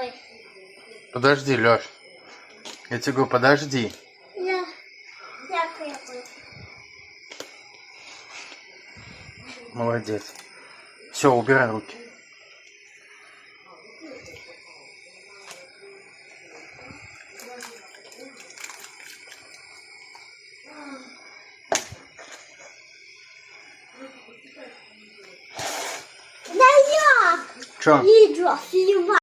Ой. Подожди, Лёш. Я тебе говорю, подожди. Дякую. Молодец. Все, убирай руки. Да я Чё? видео снимаю.